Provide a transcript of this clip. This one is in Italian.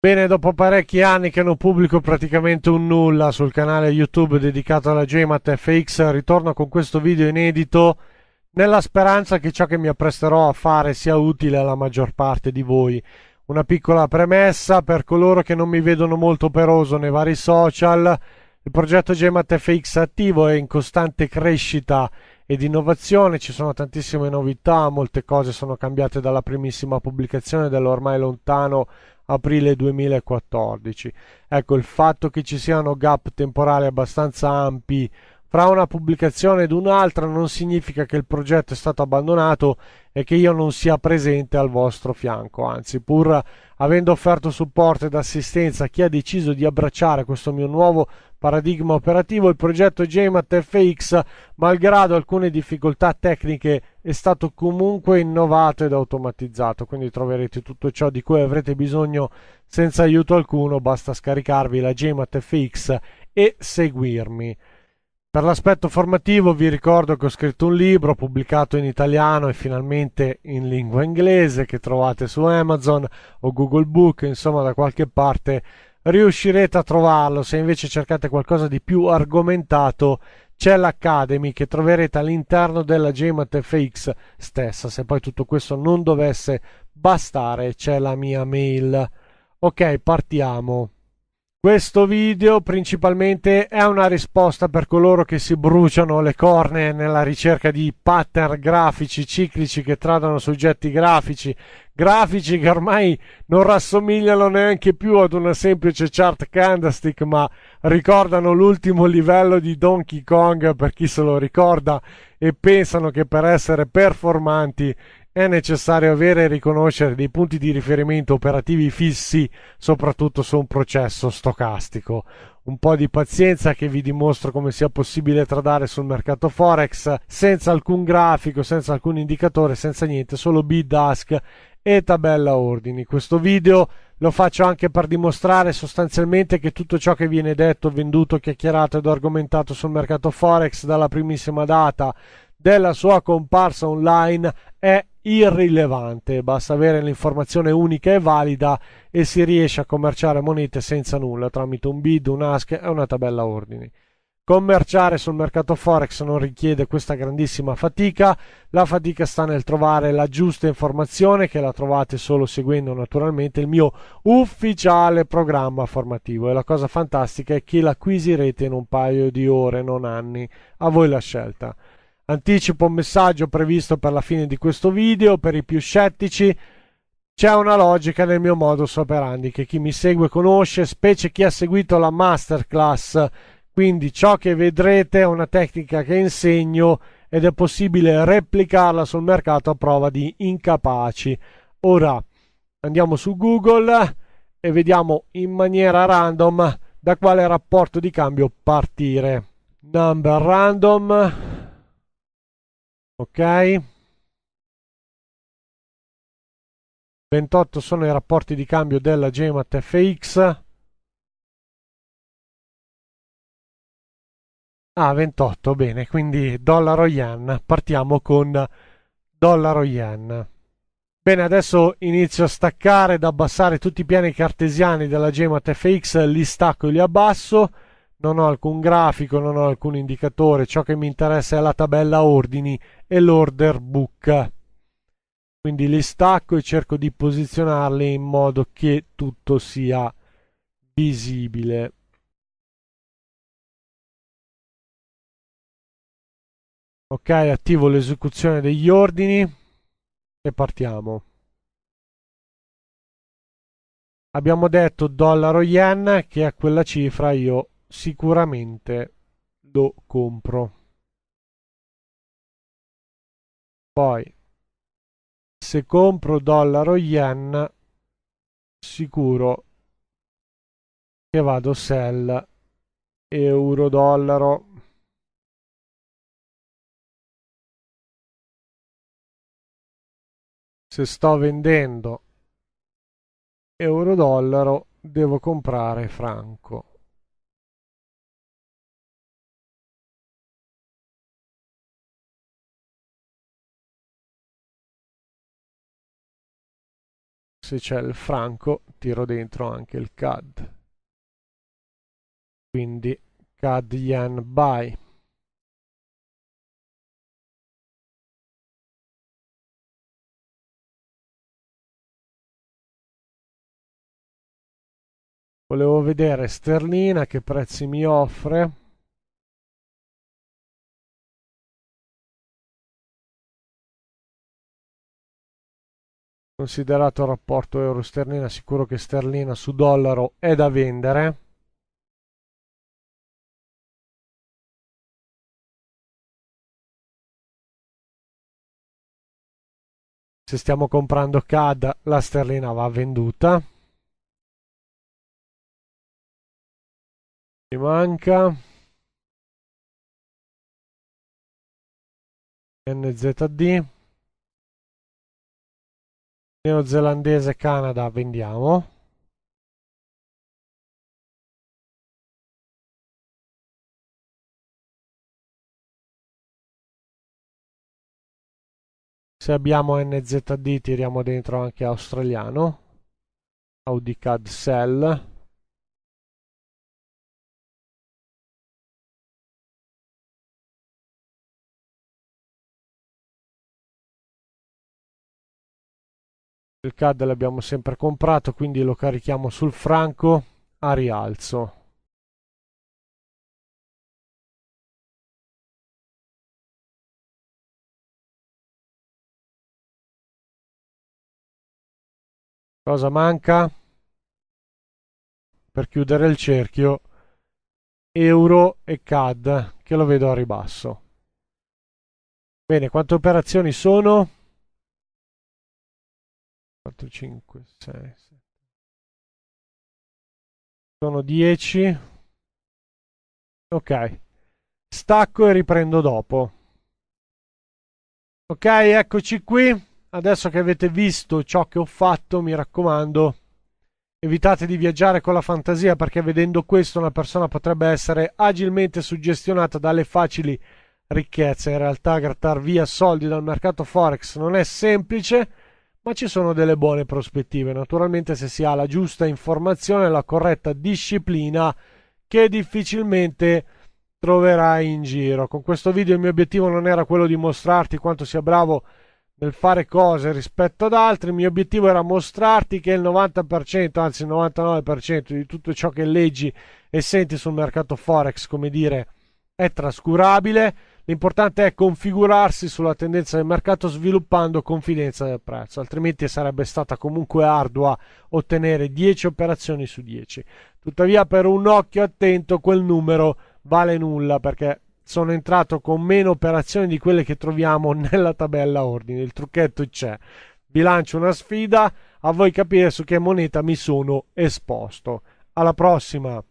Bene, dopo parecchi anni che non pubblico praticamente un nulla sul canale YouTube dedicato alla GMAT FX, ritorno con questo video inedito nella speranza che ciò che mi appresterò a fare sia utile alla maggior parte di voi. Una piccola premessa per coloro che non mi vedono molto operoso nei vari social: il progetto GMAT FX è attivo e in costante crescita ed innovazione, ci sono tantissime novità, molte cose sono cambiate dalla primissima pubblicazione dell'ormai lontano aprile 2014. Ecco, il fatto che ci siano gap temporali abbastanza ampi fra una pubblicazione ed un'altra non significa che il progetto è stato abbandonato e che io non sia presente al vostro fianco, anzi, pur avendo offerto supporto ed assistenza a chi ha deciso di abbracciare questo mio nuovo paradigma operativo, il progetto JMAT FX, malgrado alcune difficoltà tecniche, è stato comunque innovato ed automatizzato, quindi troverete tutto ciò di cui avrete bisogno senza aiuto alcuno, basta scaricarvi la JMAT FX e seguirmi. Per l'aspetto formativo vi ricordo che ho scritto un libro pubblicato in italiano e finalmente in lingua inglese, che trovate su Amazon o Google Book, insomma da qualche parte riuscirete a trovarlo. Se invece cercate qualcosa di più argomentato, c'è l'Academy che troverete all'interno della JMAT FX stessa. Se poi tutto questo non dovesse bastare, c'è la mia mail. Ok, partiamo. Questo video principalmente è una risposta per coloro che si bruciano le cornee nella ricerca di pattern grafici ciclici che tradano soggetti grafici che ormai non rassomigliano neanche più ad una semplice chart candlestick, ma ricordano l'ultimo livello di Donkey Kong per chi se lo ricorda, e pensano che per essere performanti è necessario avere e riconoscere dei punti di riferimento operativi fissi, soprattutto su un processo stocastico. Un po' di pazienza che vi dimostro come sia possibile tradare sul mercato Forex senza alcun grafico, senza alcun indicatore, senza niente, solo bid, ask e tabella ordini. Questo video lo faccio anche per dimostrare sostanzialmente che tutto ciò che viene detto, venduto, chiacchierato ed argomentato sul mercato Forex dalla primissima data della sua comparsa online è irrilevante. Basta avere l'informazione unica e valida e si riesce a commerciare monete senza nulla tramite un bid, un ask e una tabella ordini. Commerciare sul mercato Forex non richiede questa grandissima fatica, la fatica sta nel trovare la giusta informazione, che la trovate solo seguendo naturalmente il mio ufficiale programma formativo, e la cosa fantastica è che l'acquisirete in un paio di ore, non anni. A voi la scelta. Anticipo un messaggio previsto per la fine di questo video. Per i più scettici, c'è una logica nel mio modus operandi che chi mi segue conosce, specie chi ha seguito la masterclass. Quindi ciò che vedrete è una tecnica che insegno ed è possibile replicarla sul mercato a prova di incapaci. Ora andiamo su Google e vediamo in maniera random da quale rapporto di cambio partire. Number random. Ok, 28 sono i rapporti di cambio della GMAT FX. Ah, 28, bene, quindi dollaro yen. Partiamo con dollaro yen. Bene, adesso inizio a staccare ed abbassare tutti i piani cartesiani della GMAT FX, li stacco e li abbasso. Non ho alcun grafico, non ho alcun indicatore, ciò che mi interessa è la tabella ordini e l'order book. Quindi li stacco e cerco di posizionarli in modo che tutto sia visibile. Ok, attivo l'esecuzione degli ordini e partiamo. Abbiamo detto dollaro yen, che a quella cifra io sicuramente lo compro. Poi, se compro dollaro yen, sicuro che vado sell euro dollaro. Se sto vendendo euro dollaro, devo comprare franco. se c'è il franco tiro dentro anche il CAD, quindi CAD yen buy. Volevo vedere sterlina che prezzi mi offre. Considerato il rapporto euro-sterlina, sicuro che sterlina su dollaro è da vendere. Se stiamo comprando CAD, la sterlina va venduta. Mi manca NZD. Neozelandese Canada vendiamo. Se abbiamo NZD tiriamo dentro anche australiano. AudiCAD Sell. Il CAD l'abbiamo sempre comprato, quindi lo carichiamo sul franco a rialzo. Cosa manca? Per chiudere il cerchio, euro e CAD, che lo vedo a ribasso. Bene, quante operazioni sono? 4, 5, 6, 7. Sono 10. Ok, stacco e riprendo dopo. Ok, eccoci qui. Adesso che avete visto ciò che ho fatto, mi raccomando, evitate di viaggiare con la fantasia, perché vedendo questo una persona potrebbe essere agilmente suggestionata dalle facili ricchezze. In realtà grattar via soldi dal mercato Forex non è semplice, ma ci sono delle buone prospettive. Naturalmente se si ha la giusta informazione e la corretta disciplina, che difficilmente troverai in giro. Con questo video il mio obiettivo non era quello di mostrarti quanto sia bravo nel fare cose rispetto ad altri. Il mio obiettivo era mostrarti che il 90%, anzi il 99% di tutto ciò che leggi e senti sul mercato Forex, come dire, è trascurabile. L'importante è configurarsi sulla tendenza del mercato sviluppando confidenza del prezzo, altrimenti sarebbe stata comunque ardua ottenere 10 operazioni su 10. Tuttavia, per un occhio attento, quel numero vale nulla, perché sono entrato con meno operazioni di quelle che troviamo nella tabella ordine. Il trucchetto c'è. Vi lancio una sfida, a voi capire su che moneta mi sono esposto. Alla prossima!